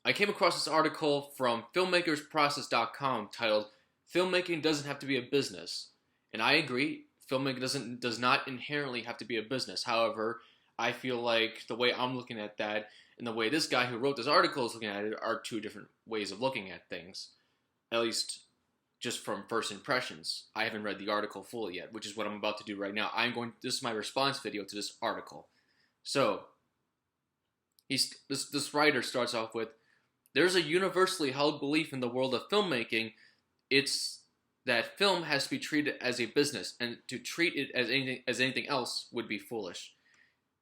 I came across this article from filmmakersprocess.com titled "Filmmaking Doesn't Have to Be a Business," and I agree. Filmmaking does not inherently have to be a business. However, I feel like the way I'm looking at that and the way this guy who wrote this article is looking at it are two different ways of looking at things. At least just from first impressions. I haven't read the article fully yet, which is what I'm about to do right now. This is my response video to this article. So, this writer starts off with, there's a universally held belief in the world of filmmaking. It's that film has to be treated as a business, and to treat it as anything else would be foolish.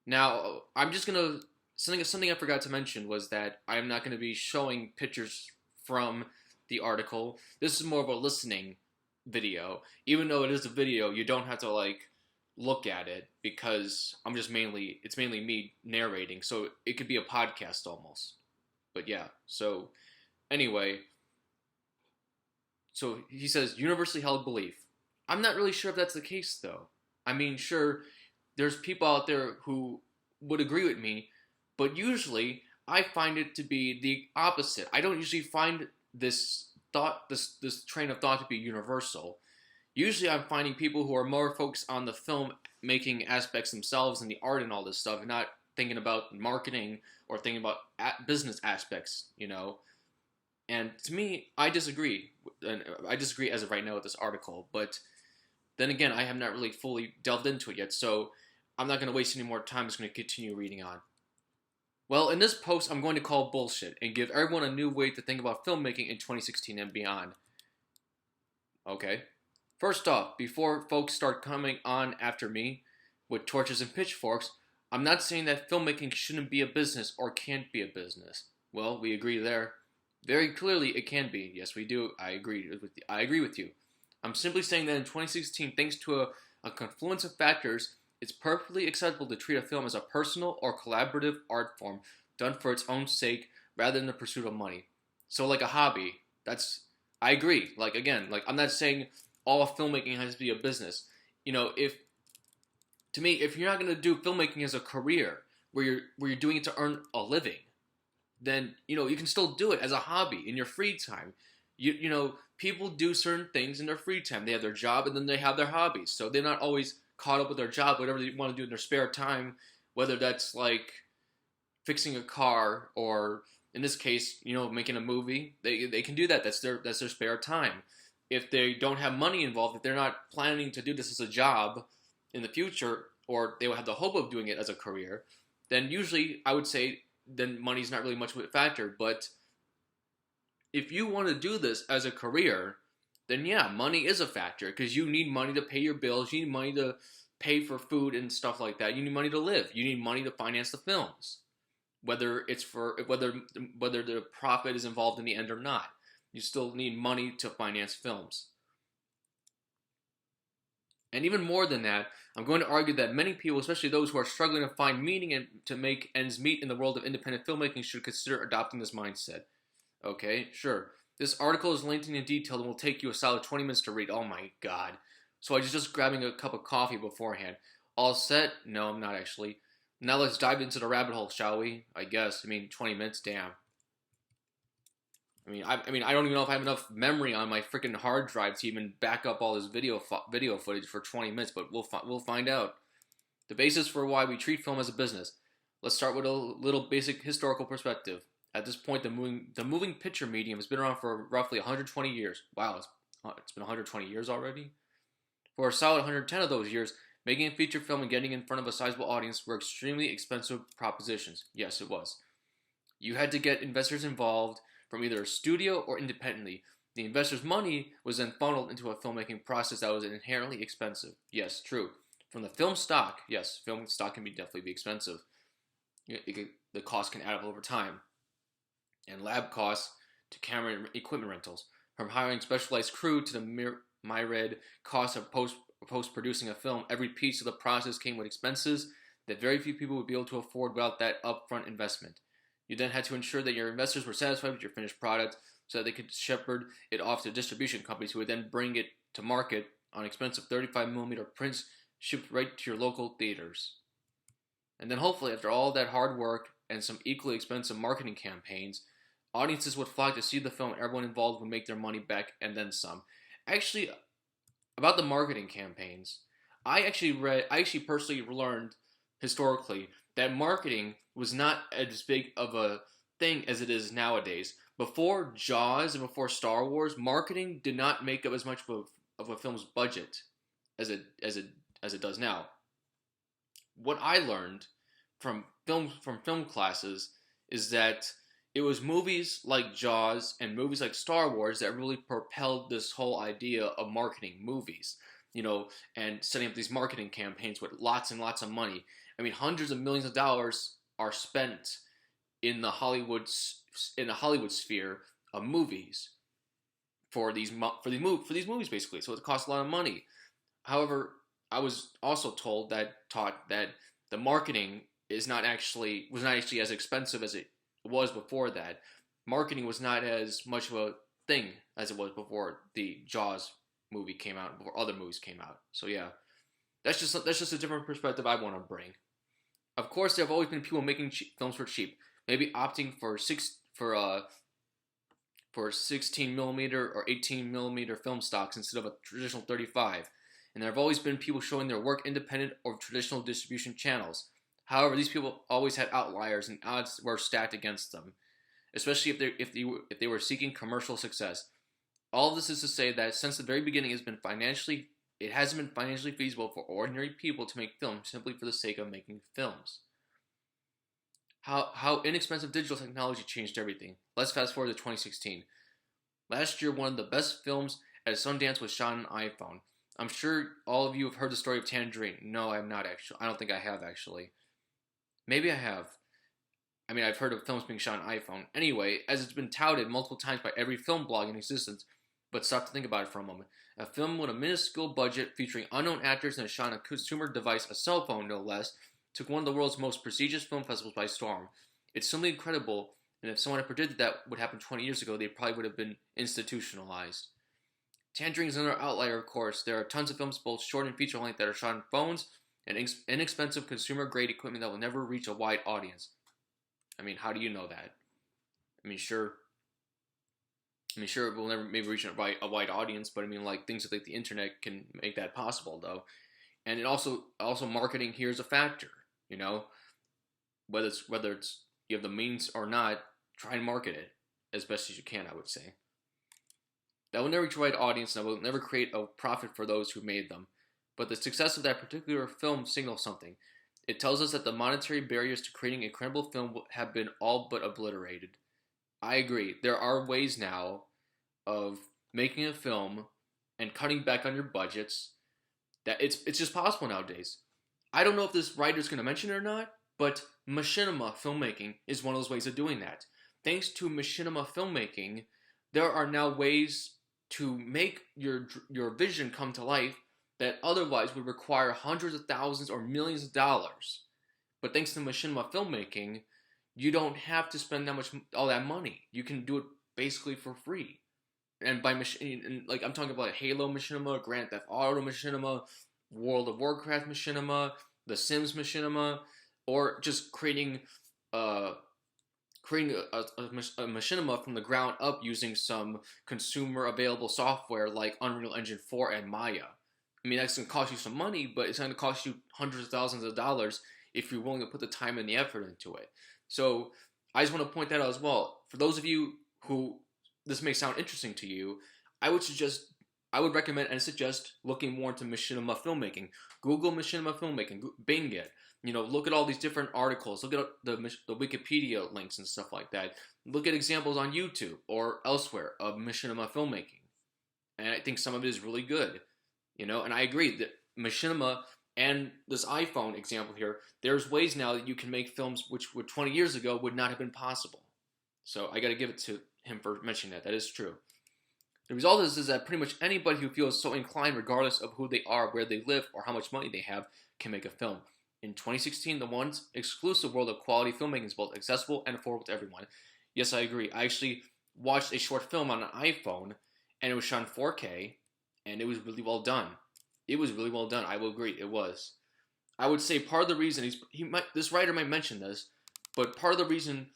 Now, I'm just gonna something I forgot to mention was that I am not going to be showing pictures from the article. This is more of a listening video. Even though it is a video, you don't have to like look at it because it's mainly me narrating, so it could be a podcast almost. But yeah, so anyway, so he says universally held belief. I'm not really sure if that's the case though. I mean, sure, there's people out there who would agree with me, but usually I find it to be the opposite. I don't usually find this train of thought to be universal. Usually I'm finding people who are more focused on the film making aspects themselves and the art and all this stuff, and not thinking about marketing or thinking about business aspects, you know. And to me, I disagree. And I disagree as of right now with this article, but then again, I have not really fully delved into it yet, so I'm not going to waste any more time. I'm just going to continue reading on. Well, in this post, I'm going to call bullshit and give everyone a new way to think about filmmaking in 2016 and beyond. Okay. First off, before folks start coming on after me with torches and pitchforks, I'm not saying that filmmaking shouldn't be a business or can't be a business. Well, we agree there. Very clearly, it can be. Yes, we do. I agree with you. I'm simply saying that in 2016, thanks to a confluence of factors, it's perfectly acceptable to treat a film as a personal or collaborative art form done for its own sake rather than the pursuit of money. So like a hobby, I agree. Like again, like I'm not saying all filmmaking has to be a business. You know, if you're not going to do filmmaking as a career where you're doing it to earn a living, then you know you can still do it as a hobby in your free time. You know, people do certain things in their free time. They have their job and then they have their hobbies. So they're not always caught up with their job, whatever they want to do in their spare time, whether that's like fixing a car or in this case, you know, making a movie. They can do that. That's their spare time. If they don't have money involved, if they're not planning to do this as a job in the future, or they will have the hope of doing it as a career, then usually I would say then money's not really much of a factor. But if you want to do this as a career, then yeah, money is a factor because you need money to pay your bills. You need money to pay for food and stuff like that. You need money to live. You need money to finance the films, whether the profit is involved in the end or not. You still need money to finance films. And even more than that, I'm going to argue that many people, especially those who are struggling to find meaning and to make ends meet in the world of independent filmmaking, should consider adopting this mindset. Okay, sure. This article is lengthy and detailed and will take you a solid 20 minutes to read. Oh my god. So I was just grabbing a cup of coffee beforehand. All set? No, I'm not actually. Now let's dive into the rabbit hole, shall we? I guess. 20 minutes? Damn. I don't even know if I have enough memory on my freaking hard drive to even back up all this video footage for 20 minutes, but we'll find out. The basis for why we treat film as a business. Let's start with a little basic historical perspective. At this point, the moving picture medium has been around for roughly 120 years. Wow, it's been 120 years already? For a solid 110 of those years, making a feature film and getting in front of a sizable audience were extremely expensive propositions. Yes, it was. You had to get investors involved from either a studio or independently. The investors' money was then funneled into a filmmaking process that was inherently expensive. Yes, true. From the film stock, yes, film stock can definitely be expensive. The cost can add up over time. And lab costs to camera and equipment rentals. From hiring specialized crew to the myriad costs of post-producing a film, every piece of the process came with expenses that very few people would be able to afford without that upfront investment. You then had to ensure that your investors were satisfied with your finished product so that they could shepherd it off to distribution companies who would then bring it to market on expensive 35mm prints shipped right to your local theaters. And then hopefully after all that hard work and some equally expensive marketing campaigns, Audiences would flock to see the film. Everyone involved would make their money back and then some. Actually, about the marketing campaigns, I actually personally learned historically that marketing was not as big of a thing as it is nowadays. Before Jaws and before Star Wars, marketing did not make up as much of a film's budget as it does now. What I learned from film classes is that it was movies like Jaws and movies like Star Wars that really propelled this whole idea of marketing movies, and setting up these marketing campaigns with lots and lots of money. I mean, hundreds of millions of dollars are spent in the Hollywood sphere of movies for these movies basically. So it costs a lot of money. However, I was also taught that the marketing was not actually as expensive as it was before that. Marketing was not as much of a thing as it was before the Jaws movie came out, before other movies came out. So yeah, that's just a different perspective I want to bring. Of course, there have always been people making films for cheap, maybe opting for 16 millimeter or 18 millimeter film stocks instead of a traditional 35. And there have always been people showing their work independent of traditional distribution channels. However, these people always had outliers, and odds were stacked against them, especially if they were seeking commercial success. All of this is to say that since the very beginning, it hasn't been financially feasible for ordinary people to make films simply for the sake of making films. How inexpensive digital technology changed everything. Let's fast forward to 2016. Last year, one of the best films at Sundance was shot on an iPhone. I'm sure all of you have heard the story of Tangerine. No, I have not actually. I don't think I have actually. Maybe I have. I mean, I've heard of films being shot on iPhone. Anyway, as it's been touted multiple times by every film blog in existence, but stop to think about it for a moment. A film with a minuscule budget featuring unknown actors and shot on a consumer device, a cell phone no less, took one of the world's most prestigious film festivals by storm. It's simply incredible, and if someone had predicted that would happen 20 years ago, they probably would have been institutionalized. Tangerine is another outlier, of course. There are tons of films, both short and feature length, that are shot on phones and inexpensive consumer-grade equipment that will never reach a wide audience. I mean, how do you know that? I mean, sure, it will never maybe reach a wide audience, but I mean, like, things like the internet can make that possible, though. And it also marketing here is a factor, whether it's you have the means or not, try and market it as best as you can, I would say. That will never reach a wide audience, and that will never create a profit for those who made them. But the success of that particular film signals something. It tells us that the monetary barriers to creating a credible film have been all but obliterated. I agree. There are ways now of making a film and cutting back on your budgets that it's just possible nowadays. I don't know if this writer's going to mention it or not, but Machinima filmmaking is one of those ways of doing that. Thanks to Machinima filmmaking, there are now ways to make your vision come to life that otherwise would require hundreds of thousands or millions of dollars. But thanks to Machinima filmmaking, you don't have to spend all that money. You can do it basically for free. And by machine, like I'm talking about Halo Machinima, Grand Theft Auto Machinima, World of Warcraft Machinima, The Sims Machinima, or just creating a machinima from the ground up using some consumer available software like Unreal Engine 4 and Maya. I mean, that's going to cost you some money, but it's going to cost you hundreds of thousands of dollars if you're willing to put the time and the effort into it. So I just want to point that out as well. For those of you who this may sound interesting to you, I would recommend and suggest looking more into Machinima filmmaking. Google Machinima filmmaking, Bing it. Look at all these different articles. Look at the Wikipedia links and stuff like that. Look at examples on YouTube or elsewhere of Machinima filmmaking. And I think some of it is really good. And I agree that Machinima and this iPhone example here, there's ways now that you can make films which 20 years ago would not have been possible. So I got to give it to him for mentioning that. That is true. The result is that pretty much anybody who feels so inclined, regardless of who they are, where they live, or how much money they have, can make a film. In 2016, the once exclusive world of quality filmmaking is both accessible and affordable to everyone. Yes, I agree. I actually watched a short film on an iPhone, and it was shot in 4K, and it was really well done. It was really well done. I will agree. It was. I would say part of the reason this writer might mention this, but part of the reason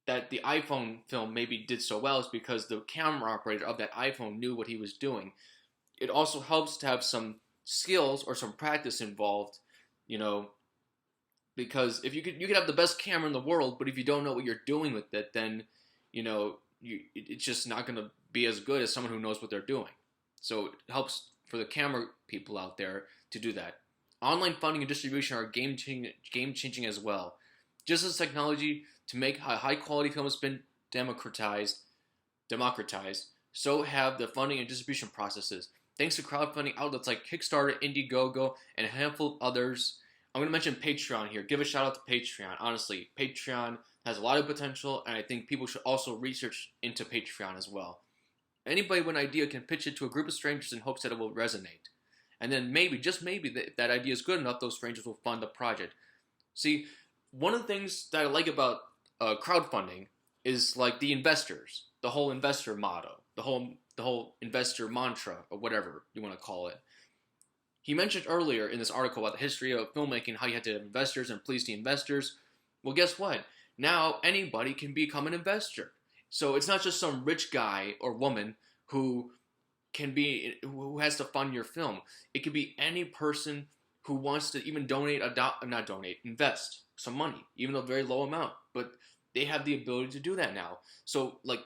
that the iPhone film maybe did so well is because the camera operator of that iPhone knew what he was doing. It also helps to have some skills or some practice involved, you know, because if you could have the best camera in the world, but if you don't know what you're doing with it, then it's just not going to be as good as someone who knows what they're doing. So it helps for the camera people out there to do that. Online funding and distribution are game changing as well. Just as technology to make high quality film has been democratized, so have the funding and distribution processes. Thanks to crowdfunding outlets like Kickstarter, Indiegogo, and a handful of others. I'm going to mention Patreon here. Give a shout out to Patreon. Honestly, Patreon has a lot of potential, and I think people should also research into Patreon as well. Anybody with an idea can pitch it to a group of strangers in hopes that it will resonate. And then maybe, just maybe, that idea is good enough, those strangers will fund the project. See, one of the things that I like about crowdfunding is like the investors, the whole investor motto, the whole investor mantra, or whatever you want to call it. He mentioned earlier in this article about the history of filmmaking, how you had to have investors and please the investors. Well, guess what? Now anybody can become an investor. So it's not just some rich guy or woman who has to fund your film. It could be any person who wants to even invest some money, even a very low amount. But they have the ability to do that now. So like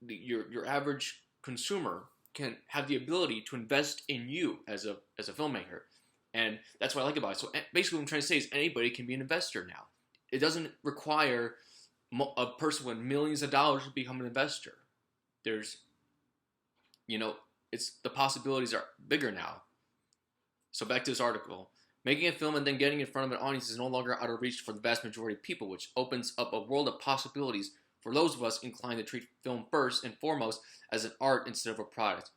your average consumer can have the ability to invest in you as a filmmaker. And that's what I like about it. So basically what I'm trying to say is anybody can be an investor now. It doesn't require a person with millions of dollars to become an investor. There's, the possibilities are bigger now. So back to this article. Making a film and then getting in front of an audience is no longer out of reach for the vast majority of people, which opens up a world of possibilities for those of us inclined to treat film first and foremost as an art instead of a product.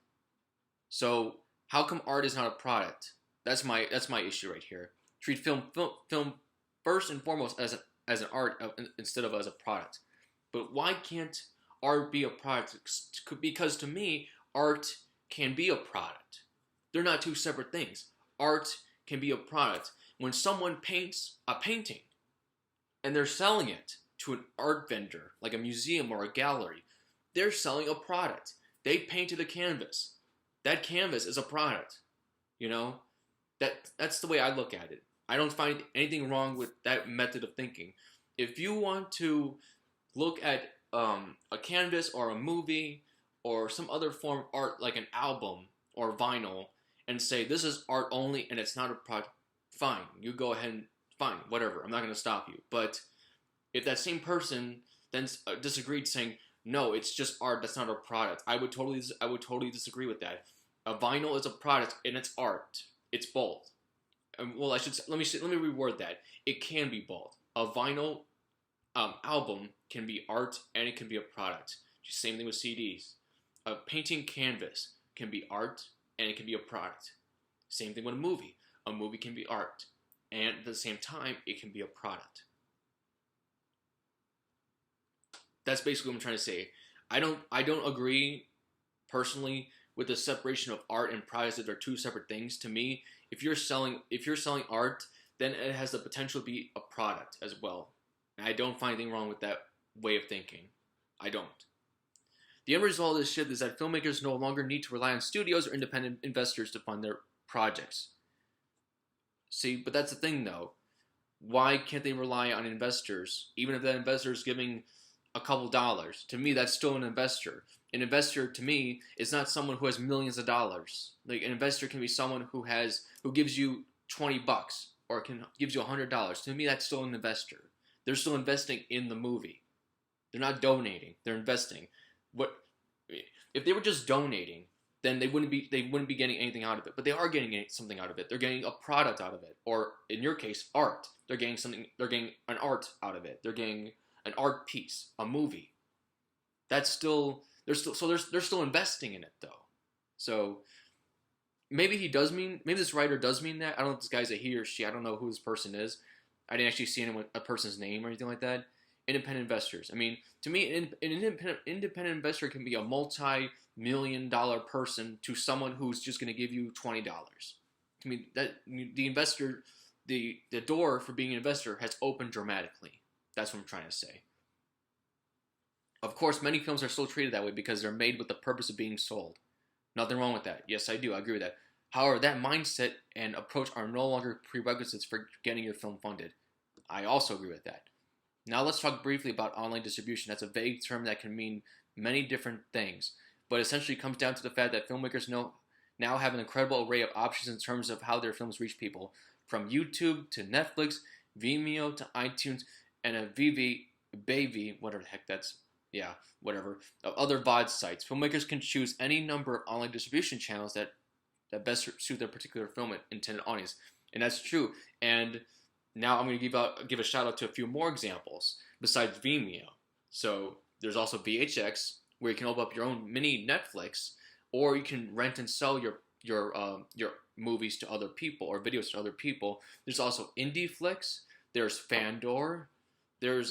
So how come art is not a product? That's my issue right here. Treat film first and foremost as an art instead of as a product. But why can't art be a product? Because to me, art can be a product. They're not two separate things. Art can be a product. When someone paints a painting and they're selling it to an art vendor, like a museum or a gallery, they're selling a product. They painted a canvas. That canvas is a product. That's the way I look at it. I don't find anything wrong with that method of thinking. If you want to look at a canvas or a movie or some other form of art like an album or vinyl and say this is art only and it's not a product, fine. You go ahead and fine, whatever. I'm not going to stop you. But if that same person then disagreed saying, no, it's just art, that's not a product, I would totally disagree with that. A vinyl is a product and it's art. It's both. Well, let me reword that. It can be both. A vinyl album can be art and it can be a product. Same thing with CDs. A painting canvas can be art and it can be a product. Same thing with a movie. A movie can be art and at the same time it can be a product. That's basically what I'm trying to say. I don't agree personally with the separation of art and product that they're two separate things. To me, if you're selling art, then it has the potential to be a product as well. And I don't find anything wrong with that way of thinking. I don't. The end result of this shift is that filmmakers no longer need to rely on studios or independent investors to fund their projects. See, but that's the thing though. Why can't they rely on investors? Even if that investor is giving a couple dollars. To me, that's still an investor. An investor, to me, is not someone who has millions of dollars. Like an investor can be someone who gives you $20 or gives you $100. To me, that's still an investor. They're still investing in the movie. They're not donating. They're investing. If they were just donating, then they wouldn't be getting anything out of it. But they are getting something out of it. They're getting a product out of it, or in your case, art. They're getting something. They're getting an art out of it. They're getting an art piece, a movie. They're still investing in it though. So maybe this writer does mean that. I don't know if this guy's a he or she. I don't know who this person is. I didn't actually see a person's name or anything like that. Independent investors. I mean, to me, an independent investor can be a multi-million-dollar person to someone who's just going to give you $20. To me, that the investor, the door for being an investor has opened dramatically. That's what I'm trying to say. Of course, many films are still treated that way because they're made with the purpose of being sold. Nothing wrong with that. Yes, I do. I agree with that. However, that mindset and approach are no longer prerequisites for getting your film funded. I also agree with that. Now let's talk briefly about online distribution. That's a vague term that can mean many different things, but essentially comes down to the fact that filmmakers now have an incredible array of options in terms of how their films reach people, from YouTube to Netflix, Vimeo to iTunes, and a Baby, whatever the heck that's, yeah, whatever, of other VOD sites. Filmmakers can choose any number of online distribution channels that best suit their particular film intended audience, and that's true. And now I'm going to give a shout out to a few more examples besides Vimeo. So there's also VHX, where you can open up your own mini Netflix, or you can rent and sell your movies to other people or videos to other people. There's also IndieFlix. There's Fandor. There's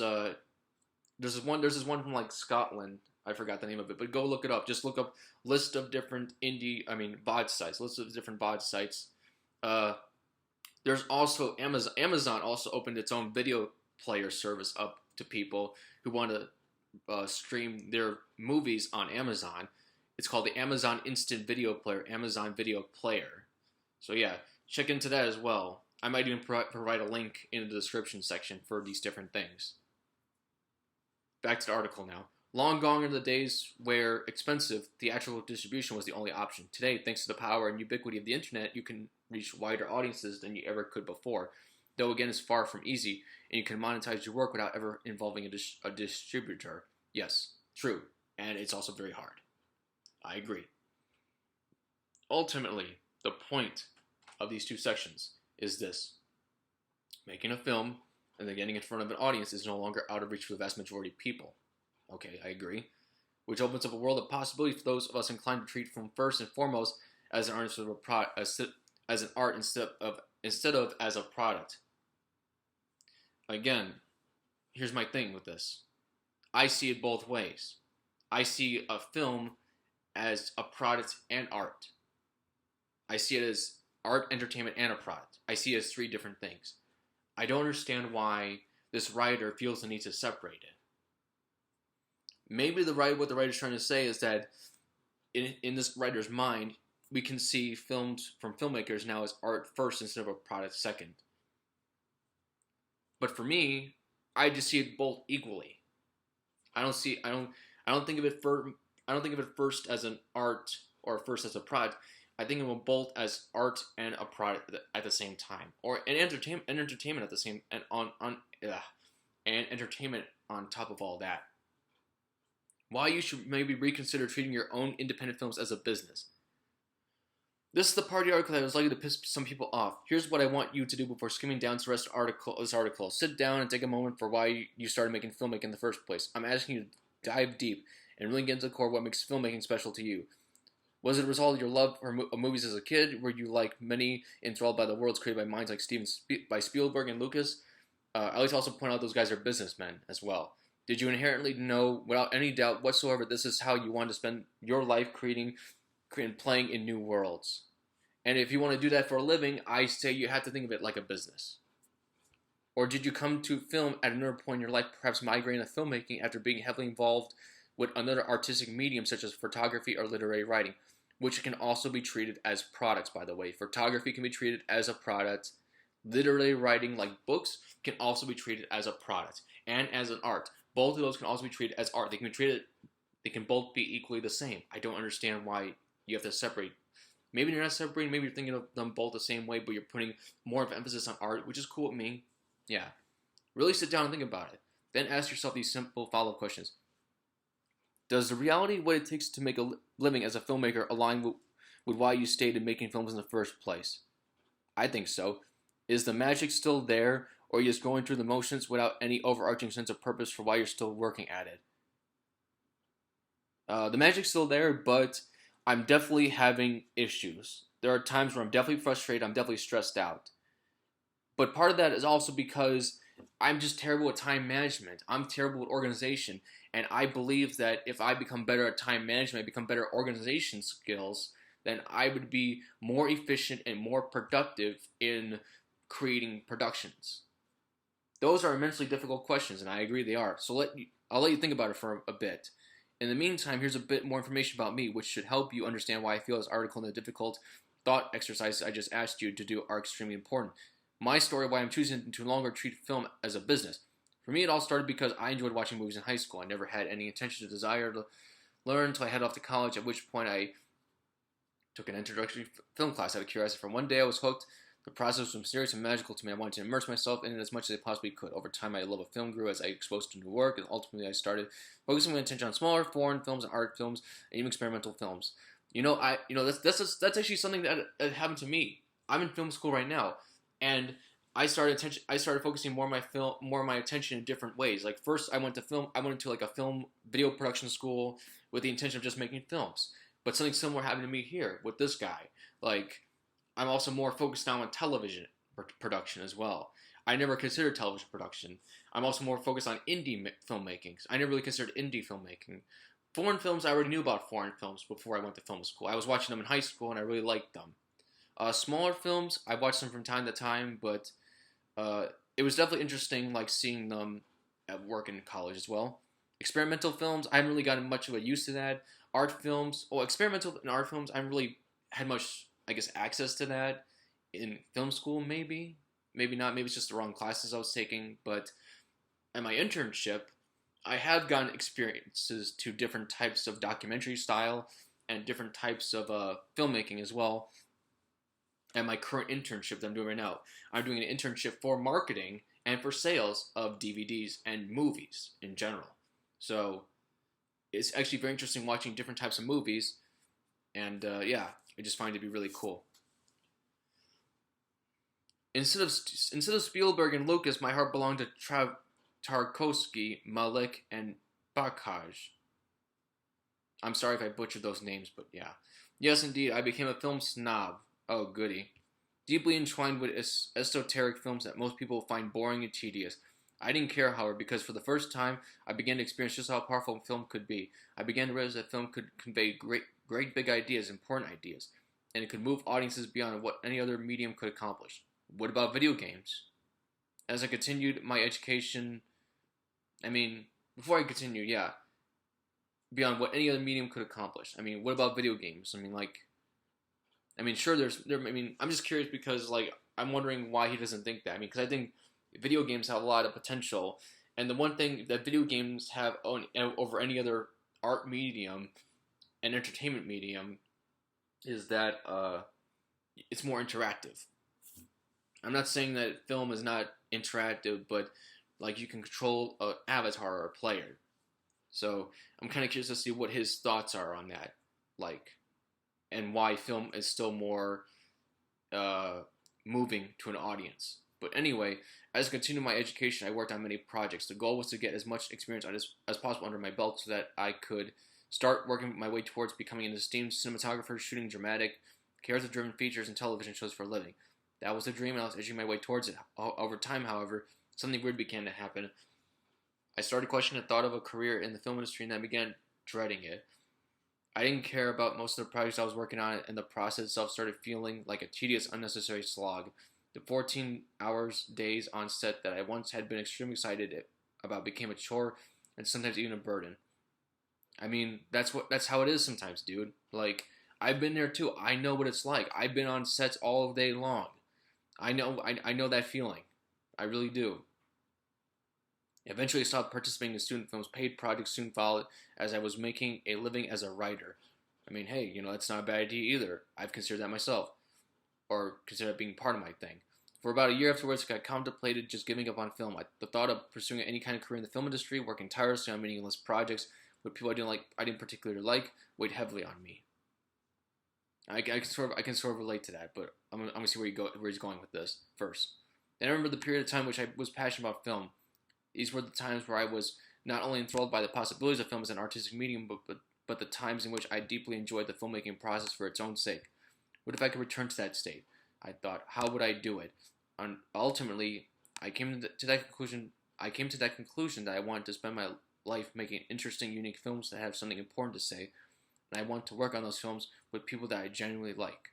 this one from like Scotland. I forgot the name of it, but go look it up. Just look up list of different VOD sites. List of different VOD sites. There's also Amazon. Amazon also opened its own video player service up to people who want to stream their movies on Amazon. It's called the Amazon Instant Video Player, Amazon Video Player. So yeah, check into that as well. I might even provide a link in the description section for these different things. Back to the article now. Long gone are the days where expensive theatrical distribution was the only option. Today, thanks to the power and ubiquity of the internet, you can reach wider audiences than you ever could before. Though again, it's far from easy, and you can monetize your work without ever involving a distributor. Yes, true, and it's also very hard. I agree. Ultimately, the point of these two sections is this. Making a film and then getting in front of an audience is no longer out of reach for the vast majority of people. Okay, I agree. Which opens up a world of possibility for those of us inclined to treat film first and foremost as an art instead of as a product. Again, here's my thing with this. I see it both ways. I see a film as a product and art. I see it as art, entertainment, and a product. I see it as three different things. I don't understand why this writer feels the need to separate it. Maybe what the writer's trying to say is that in this writer's mind, we can see films from filmmakers now as art first instead of a product second. But for me, I just see it both equally. I don't think of it first as an art or first as a product. I think of them both as art and a product at the same time, or an entertainment at the same and entertainment on top of all that. Why you should maybe reconsider treating your own independent films as a business. This is the part of the article that is likely to piss some people off. Here's what I want you to do before skimming down to the rest of this article. Sit down and take a moment for why you started making filmmaking in the first place. I'm asking you to dive deep and really get into the core of what makes filmmaking special to you. Was it a result of your love for movies as a kid? Were you, like many, enthralled by the worlds created by minds like by Spielberg and Lucas? I like to also point out those guys are businessmen as well. Did you inherently know, without any doubt whatsoever, this is how you want to spend your life creating and playing in new worlds? And if you want to do that for a living, I say you have to think of it like a business. Or did you come to film at another point in your life, perhaps migrating to filmmaking after being heavily involved with another artistic medium such as photography or literary writing, which can also be treated as products, by the way. Photography can be treated as a product. Literary writing, like books, can also be treated as a product and as an art. Both of those can also be treated as art. They can both be equally the same. I don't understand why you have to separate. Maybe you're not separating, maybe you're thinking of them both the same way, but you're putting more of emphasis on art, which is cool with me. Yeah. Really sit down and think about it. Then ask yourself these simple follow-up questions. Does the reality of what it takes to make a living as a filmmaker align with why you stayed in making films in the first place? I think so. Is the magic still there, or are you just going through the motions without any overarching sense of purpose for why you're still working at it? The magic's still there, but I'm definitely having issues. There are times where I'm definitely frustrated, I'm definitely stressed out. But part of that is also because I'm just terrible at time management. I'm terrible with organization. And I believe that if I become better at time management, become better organization skills, then I would be more efficient and more productive in creating productions. Those are immensely difficult questions, and I agree they are. So I'll let you think about it for a bit. In the meantime, here's a bit more information about me, which should help you understand why I feel this article and the difficult thought exercises I just asked you to do are extremely important. My story, why I'm choosing to no longer treat film as a business. For me, it all started because I enjoyed watching movies in high school. I never had any intention or desire to learn until I headed off to college, at which point I took an introductory film class out of curiosity. From one day, I was hooked. The process was mysterious and magical to me. I wanted to immerse myself in it as much as I possibly could. Over time, my love of film grew as I exposed to new work, and ultimately I started focusing my attention on smaller foreign films and art films and even experimental films. That's actually something that happened to me. I'm in film school right now, and I started focusing more of my attention in different ways. Like first, I went into like a film video production school with the intention of just making films. But something similar happened to me here with this guy. Like, I'm also more focused now on television production as well. I never considered television production. I'm also more focused on indie filmmaking. I never really considered indie filmmaking. Foreign films, I already knew about foreign films before I went to film school. I was watching them in high school and I really liked them. Smaller films, I watched them from time to time, but it was definitely interesting, like seeing them at work in college as well. Experimental films, I haven't really gotten much of a use to that. Art films, experimental and art films, I haven't really had much, I guess, access to that in film school, maybe. Maybe not, maybe it's just the wrong classes I was taking, but at my internship, I have gotten experiences to different types of documentary style and different types of filmmaking as well. At my current internship that I'm doing right now, I'm doing an internship for marketing and for sales of DVDs and movies in general. So it's actually very interesting watching different types of movies, and yeah, I just find it to be really cool. Instead of Spielberg and Lucas, my heart belonged to Tarkovsky, Malik, and Bakaj. I'm sorry if I butchered those names, but yeah. Yes, indeed, I became a film snob. Oh, goody. Deeply entwined with esoteric films that most people find boring and tedious. I didn't care, however, because for the first time, I began to experience just how powerful film could be. I began to realize that film could convey great big ideas, important ideas, and it could move audiences beyond what any other medium could accomplish. What about video games? As I continued my education, before I continued, yeah, beyond what any other medium could accomplish. What about video games? Sure, I'm just curious because, like, I'm wondering why he doesn't think that. Because I think video games have a lot of potential, and the one thing that video games have over any other art medium and entertainment medium is that it's more interactive. I'm not saying that film is not interactive, but like you can control an avatar or a player. So I'm kind of curious to see what his thoughts are on that, like, and why film is still more moving to an audience. But anyway, as I continued my education, I worked on many projects. The goal was to get as much experience as possible under my belt so that I could start working my way towards becoming an esteemed cinematographer, shooting dramatic, character-driven features and television shows for a living. That was the dream, and I was edging my way towards it. Over time, however, something weird began to happen. I started questioning the thought of a career in the film industry, and I began dreading it. I didn't care about most of the projects I was working on, and the process itself started feeling like a tedious, unnecessary slog. The 14 hours, days on set that I once had been extremely excited about became a chore and sometimes even a burden. That's how it is sometimes, dude. Like, I've been there too. I know what it's like. I've been on sets all day long. I know that feeling. I really do. Eventually, I stopped participating in student films. Paid projects soon followed as I was making a living as a writer. Hey, that's not a bad idea either. I've considered that myself, or considered it being part of my thing. For about a year afterwards, I contemplated just giving up on film. The thought of pursuing any kind of career in the film industry, working tirelessly on meaningless projects with people I didn't particularly like, weighed heavily on me. I can sort of relate to that, but I'm gonna see where he's going with this first. Then I remember the period of time which I was passionate about film. These were the times where I was not only enthralled by the possibilities of film as an artistic medium, but the times in which I deeply enjoyed the filmmaking process for its own sake. What if I could return to that state? I thought, how would I do it? And ultimately, I came to that conclusion. That I wanted to spend my life making interesting, unique films that have something important to say, and I want to work on those films with people that I genuinely like.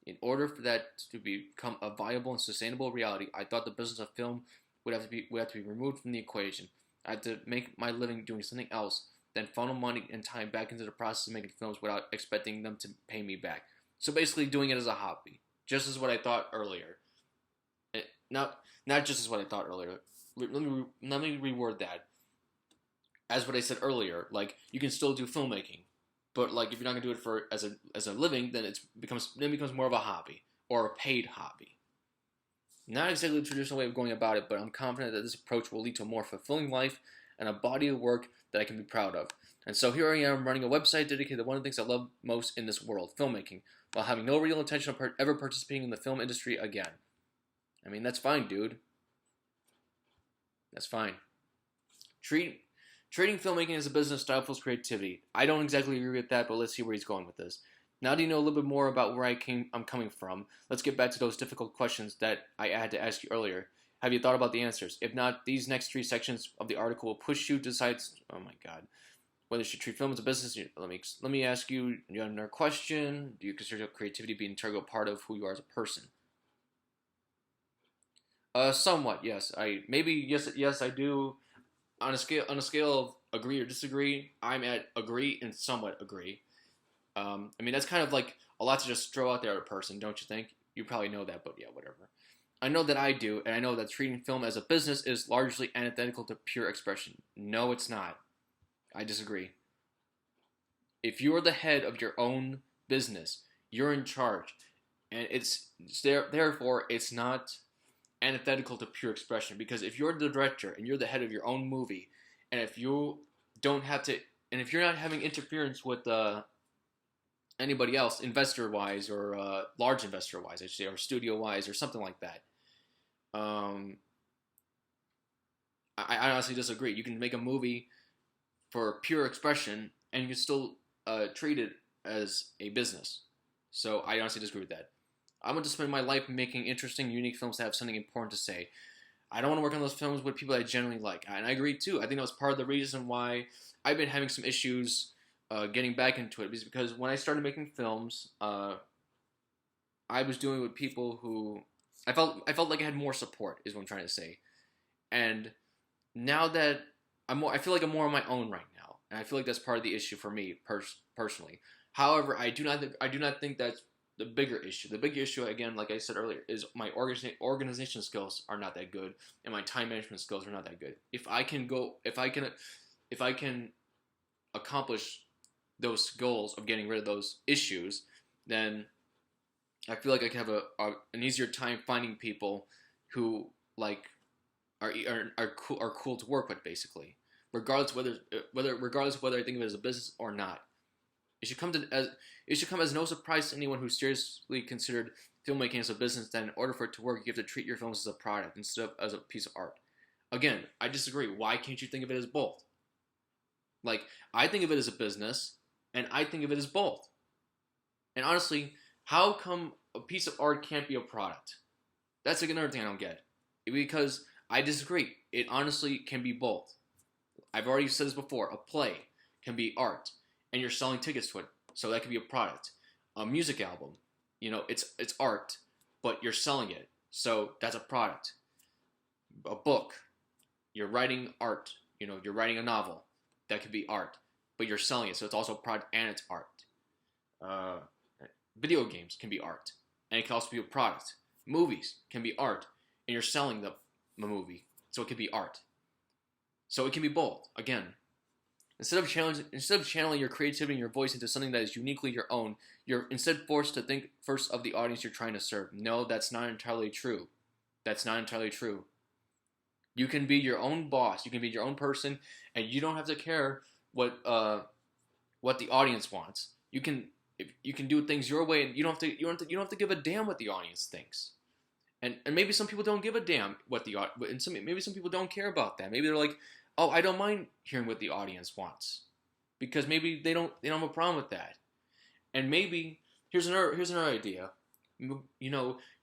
In order for that to become a viable and sustainable reality, I thought the business of film would have to be removed from the equation. I had to make my living doing something else, then funnel money and time back into the process of making films without expecting them to pay me back. So basically, doing it as a hobby, just as what I thought earlier. Not just as what I thought earlier. Let me reword that. As what I said earlier, like you can still do filmmaking, but like if you're not gonna do it for as a living, then it becomes more of a hobby or a paid hobby. Not exactly the traditional way of going about it, but I'm confident that this approach will lead to a more fulfilling life and a body of work that I can be proud of. And so here I am running a website dedicated to one of the things I love most in this world, filmmaking, while having no real intention of ever participating in the film industry again. I mean, that's fine, dude. That's fine. Treating filmmaking as a business stifles creativity. I don't exactly agree with that, but let's see where he's going with this. Now that you know a little bit more about where I'm coming from, let's get back to those difficult questions that I had to ask you earlier. Have you thought about the answers? If not, these next 3 sections of the article will push you to decide, oh my god, whether you should treat film as a business. Let me ask you another question. Do you consider creativity to be an integral part of who you are as a person? Somewhat, yes. Yes, I do. On a scale of agree or disagree, I'm at agree and somewhat agree. I mean, that's kind of like a lot to just throw out there at a person, don't you think? You probably know that, but yeah, whatever. I know that I do, and I know that treating film as a business is largely antithetical to pure expression. No, it's not. I disagree. If you're the head of your own business, you're in charge, and therefore it's not antithetical to pure expression, because if you're the director and you're the head of your own movie, and if you don't have to, and if you're not having interference with anybody else, investor-wise or large investor-wise, I should say, or studio-wise or something like that, I honestly disagree. You can make a movie for pure expression, and you can still treat it as a business. So I honestly disagree with that. I want to spend my life making interesting, unique films that have something important to say. I don't want to work on those films with people I genuinely like. And I agree, too. I think that was part of the reason why I've been having some issues getting back into it. Because when I started making films, I was doing it with people who... I felt like I had more support, is what I'm trying to say. And now that I feel like I'm more on my own right now. And I feel like that's part of the issue for me, personally. However, I do not think that's the bigger issue. The bigger issue, again, like I said earlier, is my organization skills are not that good, and my time management skills are not that good. If I can accomplish those goals of getting rid of those issues, then I feel like I can have an easier time finding people who like are cool to work with, basically, regardless of whether I think of it as a business or not. It should come as no surprise to anyone who seriously considered filmmaking as a business that in order for it to work, you have to treat your films as a product instead of as a piece of art. Again, I disagree. Why can't you think of it as both? Like, I think of it as a business, and I think of it as both. And honestly, how come a piece of art can't be a product? That's like another thing I don't get. Because I disagree. It honestly can be both. I've already said this before. A play can be art, and you're selling tickets to it, so that could be a product. A music album, it's art, but you're selling it, so that's a product. A book, you're writing art, you're writing a novel, that could be art, but you're selling it, so it's also a product and it's art. Video games can be art, and it can also be a product. Movies can be art, and you're selling the movie, so it could be art. So it can be both. Again, instead of channeling your creativity and your voice into something that is uniquely your own, you're instead forced to think first of the audience you're trying to serve. No, that's not entirely true. That's not entirely true. You can be your own boss. You can be your own person, and you don't have to care what the audience wants. You can do things your way, and you don't have to give a damn what the audience thinks. And maybe some people don't give a damn what maybe some people don't care about that. Maybe they're like, oh, I don't mind hearing what the audience wants, because maybe they don't have a problem with that. And maybe here's another idea. You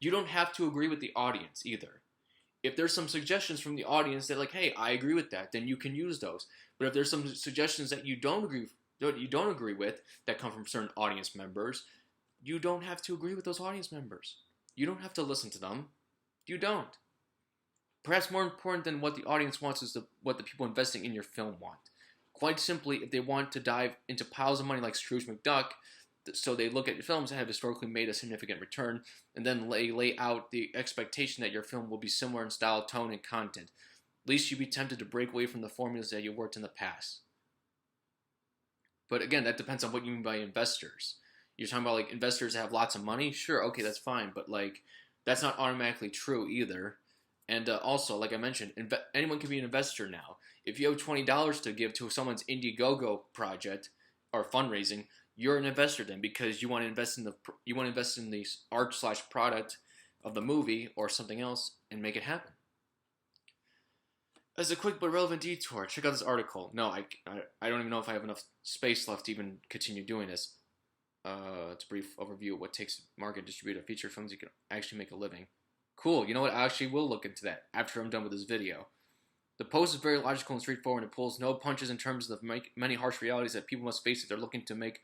don't have to agree with the audience either. If there's some suggestions from the audience that like, hey, I agree with that, then you can use those. But if there's some suggestions that you don't agree with that come from certain audience members, you don't have to agree with those audience members. You don't have to listen to them. You don't. Perhaps more important than what the audience wants is what the people investing in your film want. Quite simply, if they want to dive into piles of money like Scrooge McDuck, so they look at your films that have historically made a significant return, and then lay out the expectation that your film will be similar in style, tone, and content. At least you'd be tempted to break away from the formulas that you worked in the past. But again, that depends on what you mean by investors. You're talking about like investors that have lots of money? Sure, okay, that's fine, but like that's not automatically true either. And also, like I mentioned, anyone can be an investor now. If you have $20 to give to someone's Indiegogo project or fundraising, you're an investor then because you want to invest in the art/product of the movie or something else and make it happen. As a quick but relevant detour, check out this article. No, I don't even know if I have enough space left to even continue doing this. It's a brief overview of what takes to market, distribute, or feature films you can actually make a living. Cool, you know what? I actually will look into that after I'm done with this video. The post is very logical and straightforward and pulls no punches in terms of the many harsh realities that people must face if they're looking to make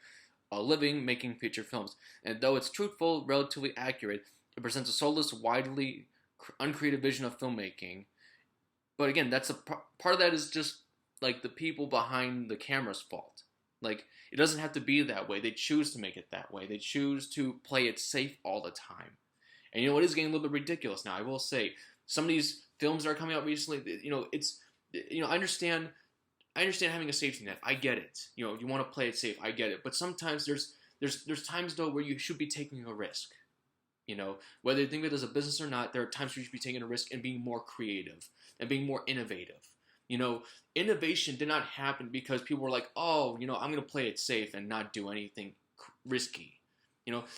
a living making feature films. And though it's truthful, relatively accurate, it presents a soulless, widely uncreative vision of filmmaking. But again, that's part of that is just like the people behind the camera's fault. Like, it doesn't have to be that way. They choose to make it that way. They choose to play it safe all the time. And you know, it is getting a little bit ridiculous now. I will say, some of these films that are coming out recently, I understand having a safety net. I get it. You want to play it safe. I get it. But sometimes there's times though where you should be taking a risk. Whether you think of it as a business or not, there are times where you should be taking a risk and being more creative and being more innovative. Innovation did not happen because people were like, oh, I'm going to play it safe and not do anything risky.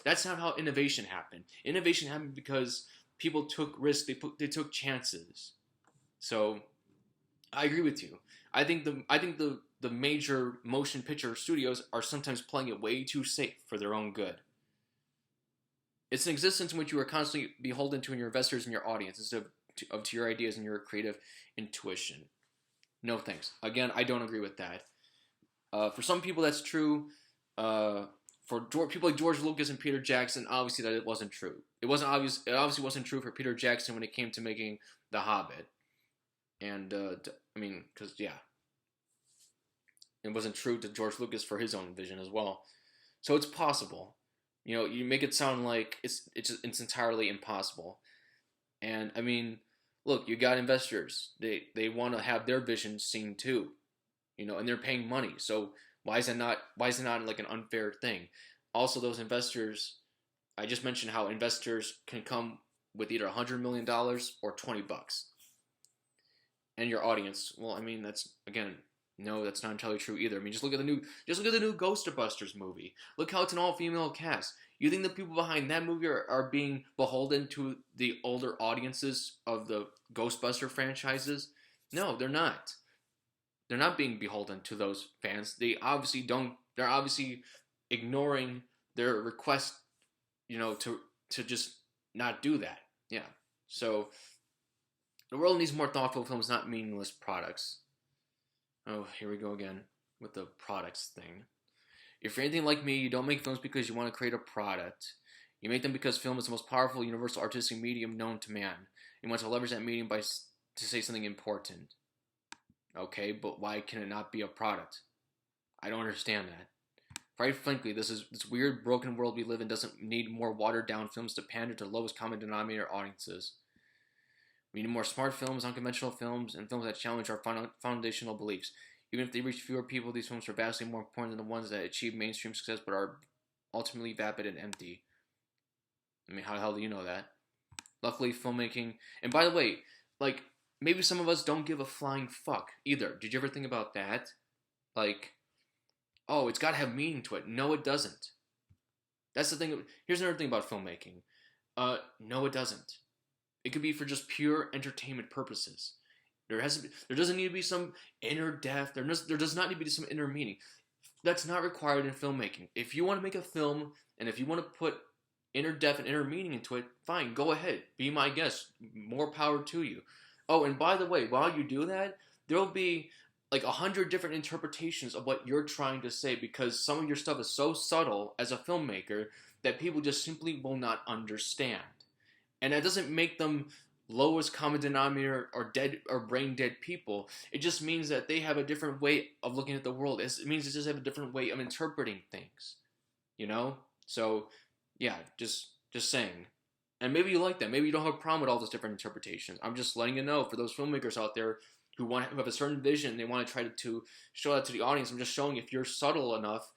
That's not how innovation happened. Innovation happened because people took risks. They took chances. So I agree with you. I think the major motion picture studios are sometimes playing it way too safe for their own good. It's an existence in which you are constantly beholden to your investors and your audience instead of to your ideas and your creative intuition. No thanks. Again, I don't agree with that. For some people, that's true. For people like George Lucas and Peter Jackson, obviously that it wasn't true. It obviously wasn't true for Peter Jackson when it came to making The Hobbit. And it wasn't true to George Lucas for his own vision as well. So it's possible. You make it sound like it's entirely impossible. And I mean, look, you got investors. They want to have their vision seen too. And they're paying money. So why is it not like an unfair thing? Also, those investors, I just mentioned how investors can come with either $100 million or $20. And your audience, well, I mean, that's not entirely true either. I mean, just look at the new Ghostbusters movie. Look how it's an all-female cast. You think the people behind that movie are being beholden to the older audiences of the Ghostbuster franchises? No, they're not. They're not being beholden to those fans. They're obviously ignoring their request, to just not do that. Yeah. So the world needs more thoughtful films, not meaningless products. Oh, here we go again with the products thing. If you're anything like me, you don't make films because you want to create a product. You make them because film is the most powerful universal artistic medium known to man. You want to leverage that medium to say something important. Okay, but why can it not be a product? I don't understand that. Quite frankly, this weird, broken world we live in doesn't need more watered-down films to pander to the lowest common denominator audiences. We need more smart films, unconventional films, and films that challenge our foundational beliefs. Even if they reach fewer people, these films are vastly more important than the ones that achieve mainstream success but are ultimately vapid and empty. I mean, how the hell do you know that? Luckily, filmmaking... And by the way, like, maybe some of us don't give a flying fuck either. Did you ever think about that? Like, oh, it's got to have meaning to it. No, it doesn't. That's the thing. Here's another thing about filmmaking. No, it doesn't. It could be for just pure entertainment purposes. There doesn't need to be some inner depth. There does not need to be some inner meaning. That's not required in filmmaking. If you want to make a film, and if you want to put inner depth and inner meaning into it, fine, go ahead. Be my guest. More power to you. Oh, and by the way, while you do that, there'll be like 100 different interpretations of what you're trying to say because some of your stuff is so subtle as a filmmaker that people just simply will not understand. And that doesn't make them lowest common denominator or dead or brain dead people. It just means that they have a different way of looking at the world. It means they just have a different way of interpreting things. You know? So yeah, just saying. And maybe you like that. Maybe you don't have a problem with all those different interpretations. I'm just letting you know for those filmmakers out there who have a certain vision, they want to try to show that to the audience. I'm just showing if you're subtle enough,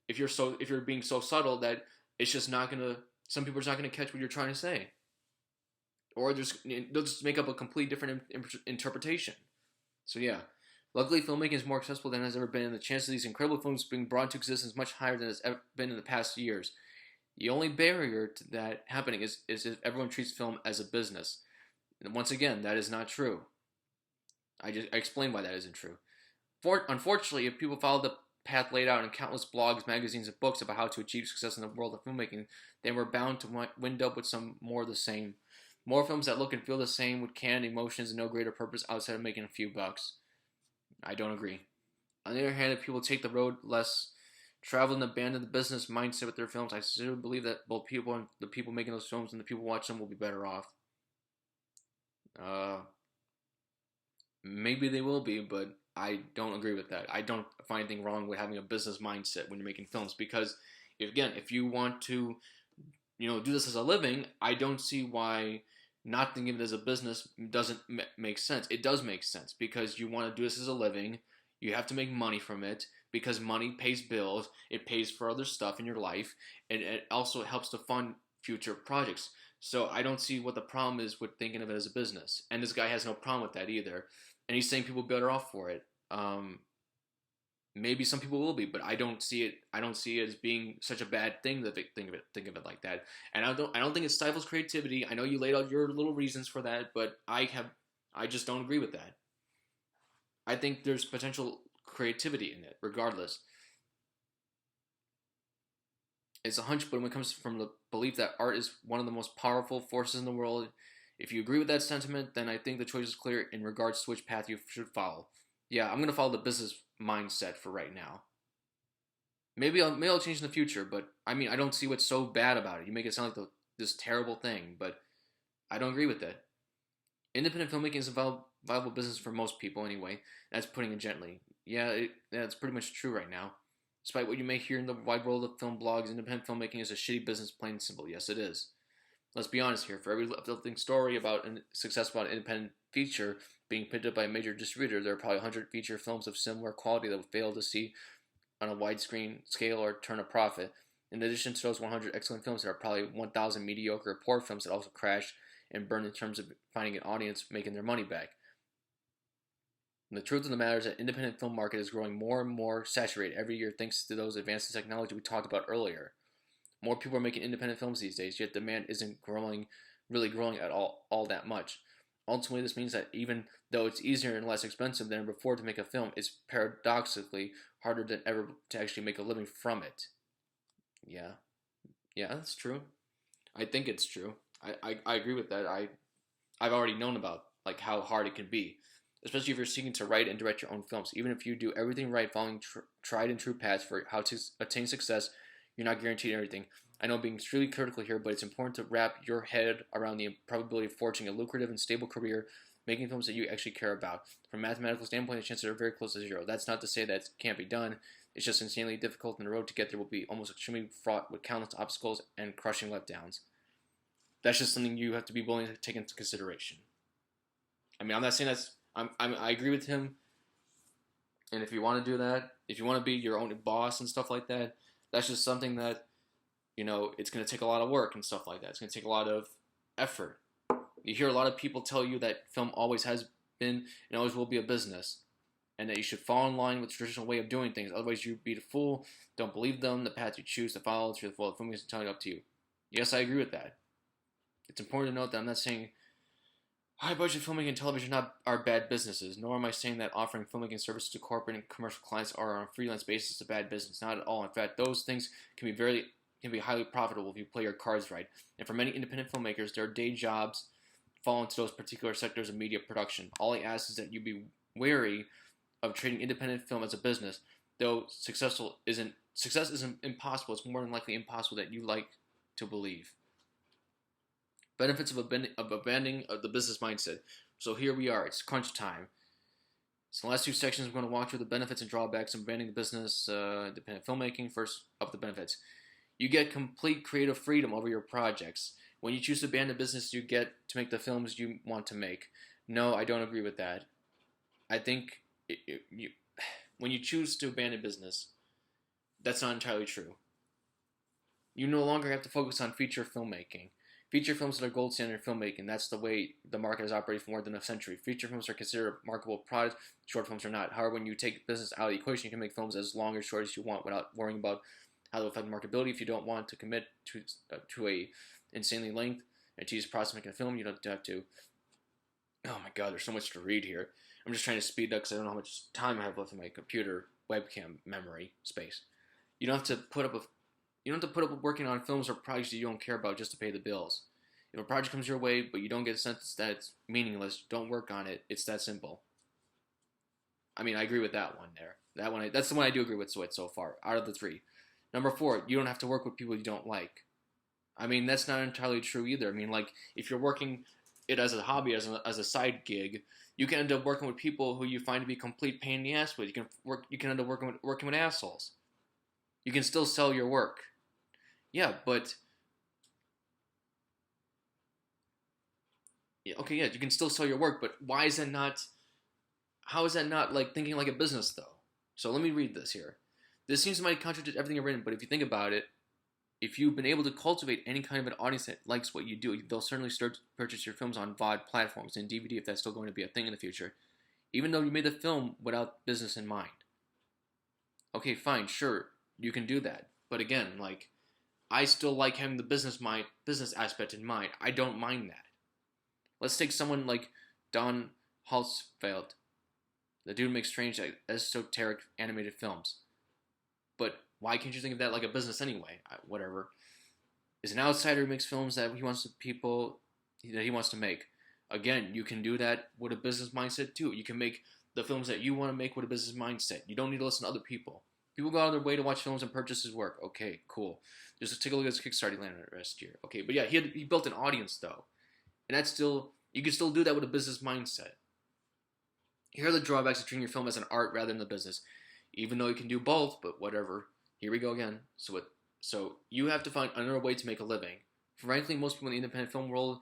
if you're being so subtle that it's just not gonna. Some people are just not gonna catch what you're trying to say, or they'll just make up a completely different interpretation. So yeah, luckily filmmaking is more accessible than it has ever been, and the chance of these incredible films being brought into existence is much higher than it's ever been in the past years. The only barrier to that happening is if everyone treats film as a business. And once again, that is not true. I explained why that isn't true. Unfortunately, if people follow the path laid out in countless blogs, magazines, and books about how to achieve success in the world of filmmaking, then we're bound to wind up with some more of the same. More films that look and feel the same with canned emotions and no greater purpose outside of making a few bucks. I don't agree. On the other hand, if people take the road less traveled and abandon the business mindset with their films, I sincerely believe that both people and the people making those films and the people watching them will be better off. Maybe they will be, but I don't agree with that. I don't find anything wrong with having a business mindset when you're making films, because if you want to, do this as a living, I don't see why not thinking of it as a business doesn't make sense. It does make sense, because you want to do this as a living. You have to make money from it, because money pays bills. It pays for other stuff in your life, and it also helps to fund future projects. So I don't see what the problem is with thinking of it as a business. And this guy has no problem with that either. And he's saying people are better off for it. Maybe some people will be, but I don't see it. I don't see it as being such a bad thing that they think of it like that. And I don't think it stifles creativity. I know you laid out your little reasons for that, but I just don't agree with that. I think there's potential creativity in it, regardless. It's a hunch, but when it comes from the belief that art is one of the most powerful forces in the world, if you agree with that sentiment, then I think the choice is clear in regards to which path you should follow. Yeah, I'm going to follow the business mindset for right now. Maybe I'll change in the future, but I mean, I don't see what's so bad about it. You make it sound like this terrible thing, but I don't agree with that. Independent filmmaking is a viable business for most people anyway. That's putting it gently. Yeah, that's pretty much true right now. Despite what you may hear in the wide world of film blogs, independent filmmaking is a shitty business, plain and simple. Yes, it is. Let's be honest here. For every uplifting story about a successful independent feature being picked up by a major distributor, there are probably 100 feature films of similar quality that would fail to see on a widescreen scale or turn a profit. In addition to those 100 excellent films, there are probably 1,000 mediocre or poor films that also crash and burn in terms of finding an audience making their money back. And the truth of the matter is that independent film market is growing more and more saturated every year thanks to those advances in technology we talked about earlier. More people are making independent films these days, yet demand isn't really growing at all that much. Ultimately, this means that even though it's easier and less expensive than before to make a film, it's paradoxically harder than ever to actually make a living from it. Yeah, that's true. I think it's true. I agree with that. I've already known about like how hard it can be, especially if you're seeking to write and direct your own films. Even if you do everything right, following tried and true paths for how to attain success, you're not guaranteed everything. I know I'm being extremely critical here, but it's important to wrap your head around the probability of forging a lucrative and stable career making films that you actually care about. From a mathematical standpoint, the chances are very close to zero. That's not to say that it can't be done. It's just insanely difficult, and the road to get there will be almost extremely fraught with countless obstacles and crushing letdowns. That's just something you have to be willing to take into consideration. I mean, I'm not saying I agree with him, and if you want to do that, if you want to be your own boss and stuff like that, that's just something that, it's going to take a lot of work and stuff like that. It's going to take a lot of effort. You hear a lot of people tell you that film always has been and always will be a business, and that you should fall in line with the traditional way of doing things. Otherwise, you'd be a fool. Don't believe them. The path you choose to follow through the film is entirely up to you. Yes, I agree with that. It's important to note that I'm not saying high-budget filmmaking and television are bad businesses, nor am I saying that offering filmmaking services to corporate and commercial clients are on a freelance basis a bad business. Not at all. In fact, those things can be highly profitable if you play your cards right. And for many independent filmmakers, their day jobs fall into those particular sectors of media production. All I ask is that you be wary of treating independent film as a business. Though success isn't impossible, it's more than likely impossible that you like to believe. Benefits of abandoning the business mindset. So here we are. It's crunch time. So the last two sections, we're going to walk through the benefits and drawbacks of abandoning the business, independent filmmaking. First, up the benefits. You get complete creative freedom over your projects. When you choose to abandon business, you get to make the films you want to make. No, I don't agree with that. I think when you choose to abandon business, that's not entirely true. You no longer have to focus on feature filmmaking. Feature films are the gold standard in filmmaking. That's the way the market has operated for more than a century. Feature films are considered a marketable product. Short films are not. However, when you take business out of the equation, you can make films as long or short as you want without worrying about how they'll affect marketability. If you don't want to commit to a insanely length and tedious process of making a film, you don't have to. Oh my God, there's so much to read here. I'm just trying to speed up because I don't know how much time I have left in my computer webcam memory space. You don't have to put up with working on films or projects that you don't care about just to pay the bills. If a project comes your way but you don't get a sense that it's meaningless, don't work on it. It's that simple. I mean, I agree with that one there. That's the one I do agree with so far, out of the three. Number 4, you don't have to work with people you don't like. I mean, that's not entirely true either. I mean, like, if you're working it as a hobby, as a side gig, you can end up working with people who you find to be a complete pain in the ass with. You can end up working with assholes. You can still sell your work. Yeah, but okay, yeah, you can still sell your work, but why is that not? How is that not like thinking like a business though? So let me read this here. This seems to might contradict everything I've written, but if you think about it, if you've been able to cultivate any kind of an audience that likes what you do, they'll certainly start to purchase your films on VOD platforms and DVD if that's still going to be a thing in the future, even though you made the film without business in mind. Okay, fine, sure, you can do that, but again, like, I still like having the business aspect in mind. I don't mind that. Let's take someone like Don Halsfeld. The dude makes strange, esoteric animated films. But why can't you think of that like a business anyway? Whatever. Is an outsider who makes films that he wants to make. Again, you can do that with a business mindset too. You can make the films that you want to make with a business mindset. You don't need to listen to other people. People go out of their way to watch films and purchase his work. Okay, cool. Just take a look at his Kickstarter he landed last year. Okay, but yeah, he built an audience though, and that's still, you can still do that with a business mindset. Here are the drawbacks of treating your film as an art rather than a business, even though you can do both. But whatever. Here we go again. So you have to find another way to make a living. Frankly, most people in the independent film world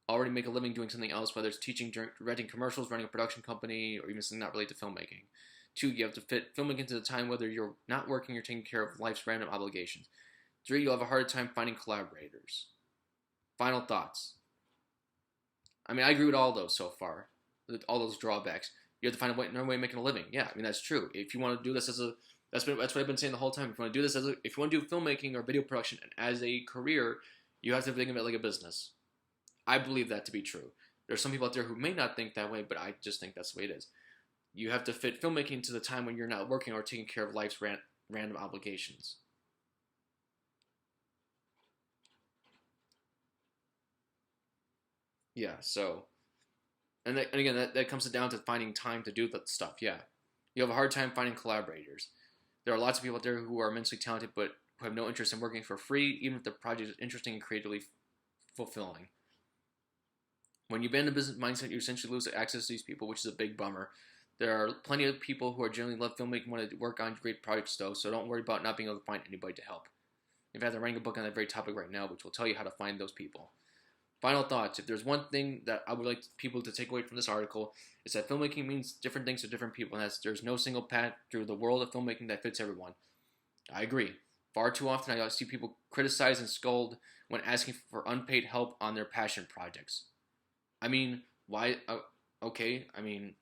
already make a living doing something else, whether it's teaching, directing commercials, running a production company, or even something not related to filmmaking. 2, you have to fit filmmaking into the time whether you're not working or taking care of life's random obligations. 3, you'll have a hard time finding collaborators. Final thoughts. I mean, I agree with all those so far, all those drawbacks. You have to find another way of making a living. Yeah, I mean, that's true. If you want to do this that's what I've been saying the whole time. If you want to do this if you want to do filmmaking or video production as a career, you have to think of it like a business. I believe that to be true. There's some people out there who may not think that way, but I just think that's the way it is. You have to fit filmmaking to the time when you're not working or taking care of life's random obligations. Yeah, so, and again, that comes down to finding time to do that stuff, yeah. You have a hard time finding collaborators. There are lots of people out there who are immensely talented but who have no interest in working for free, even if the project is interesting and creatively fulfilling. When you abandon the business mindset, you essentially lose access to these people, which is a big bummer. There are plenty of people who are generally love filmmaking want to work on great projects though, so don't worry about not being able to find anybody to help. In fact, I'm writing a book on that very topic right now, which will tell you how to find those people. Final thoughts. If there's one thing that I would like people to take away from this article, it's that filmmaking means different things to different people, and there's no single path through the world of filmmaking that fits everyone. I agree. Far too often I see people criticize and scold when asking for unpaid help on their passion projects. I mean, why? Okay, I mean,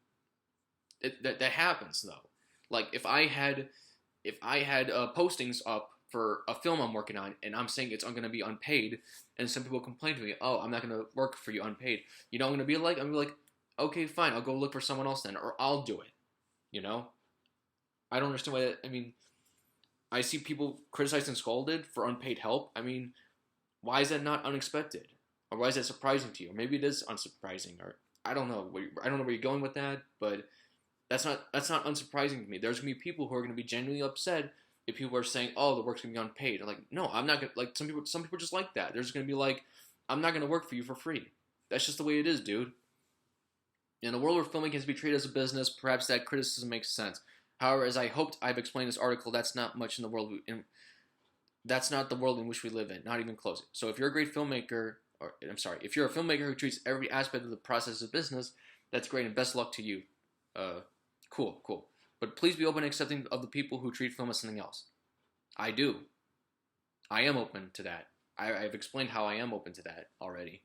that happens though. Like if I had postings up for a film I'm working on, and I'm saying it's going to be unpaid, and some people complain to me, "Oh, I'm not going to work for you unpaid." You know, I'm going to be like, "Okay, fine, I'll go look for someone else then, or I'll do it." You know, I don't understand why that. I mean, I see people criticized and scolded for unpaid help. I mean, why is that not unexpected, or why is that surprising to you? Or maybe it is unsurprising, or I don't know. I don't know where you're going with that, but that's not unsurprising to me. There's going to be people who are going to be genuinely upset if people are saying, "Oh, the work's gonna be unpaid." I'm like, no, I'm not gonna. Like some people just like that. There's gonna be like, I'm not going to work for you for free. That's just the way it is, dude. In a world where filmmaking has to be treated as a business, perhaps that criticism makes sense. However, as I hoped I've explained in this article, that's not much in the world. That's not the world in which we live in. Not even close. So if you're a great filmmaker, or I'm sorry, if you're a filmmaker who treats every aspect of the process as a business, that's great and best luck to you. Cool. But please be open and accepting of the people who treat film as something else. I do. I am open to that. I've explained how I am open to that already.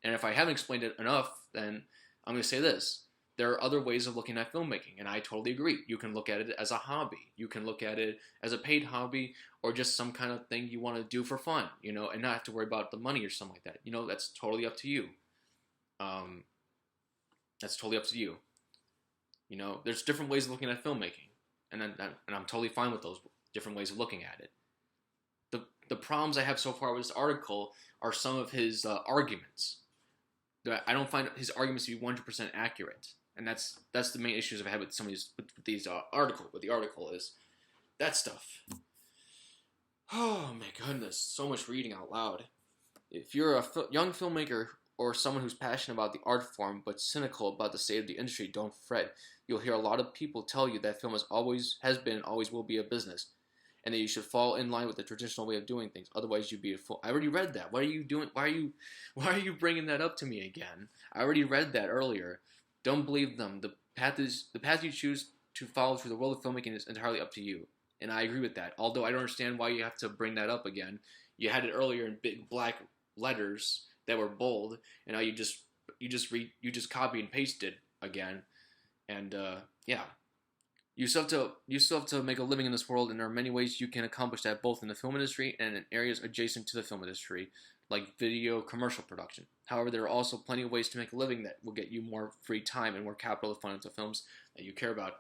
And if I haven't explained it enough, then I'm going to say this. There are other ways of looking at filmmaking, and I totally agree. You can look at it as a hobby. You can look at it as a paid hobby or just some kind of thing you want to do for fun, you know, and not have to worry about the money or something like that. You know, that's totally up to you. That's totally up to you. You know, there's different ways of looking at filmmaking, and I'm totally fine with those different ways of looking at it. The problems I have so far with this article are some of his arguments. I don't find his arguments to be 100% accurate, and that's the main issues I've had with some of these with the article is that stuff. Oh my goodness, so much reading out loud. If you're a young filmmaker or someone who's passionate about the art form but cynical about the state of the industry, don't fret. You'll hear a lot of people tell you that film has been and always will be a business, and that you should fall in line with the traditional way of doing things. Otherwise, you'd be a fool. I already read that. What are you doing? Why are you bringing that up to me again? I already read that earlier. Don't believe them. The path you choose to follow through the world of filmmaking is entirely up to you. And I agree with that. Although I don't understand why you have to bring that up again. You had it earlier in big black letters that were bold, and now you just copy and paste it again. And yeah. You still have to make a living in this world, and there are many ways you can accomplish that, both in the film industry and in areas adjacent to the film industry, like video commercial production. However, there are also plenty of ways to make a living that will get you more free time and more capital to fund into films that you care about.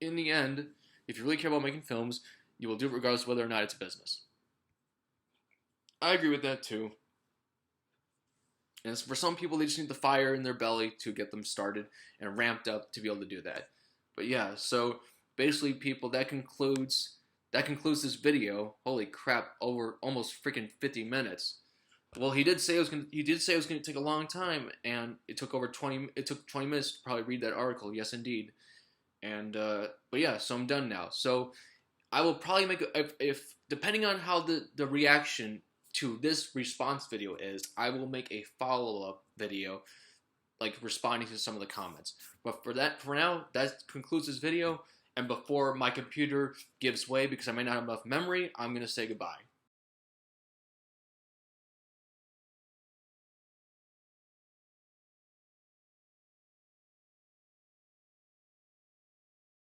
In the end, if you really care about making films, you will do it regardless of whether or not it's a business. I agree with that too. And for some people, they just need the fire in their belly to get them started and ramped up to be able to do that. But yeah, so basically, people, that concludes this video. Holy crap, over almost freaking 50 minutes. Well, he did say it was gonna take a long time, and it took 20 minutes to probably read that article. Yes, indeed. And but yeah, so I'm done now. So I will probably make if depending on how the reaction to this response video is, I will make a follow-up video, like responding to some of the comments. But for now, that concludes this video. And before my computer gives way because I might not have enough memory, I'm going to say goodbye.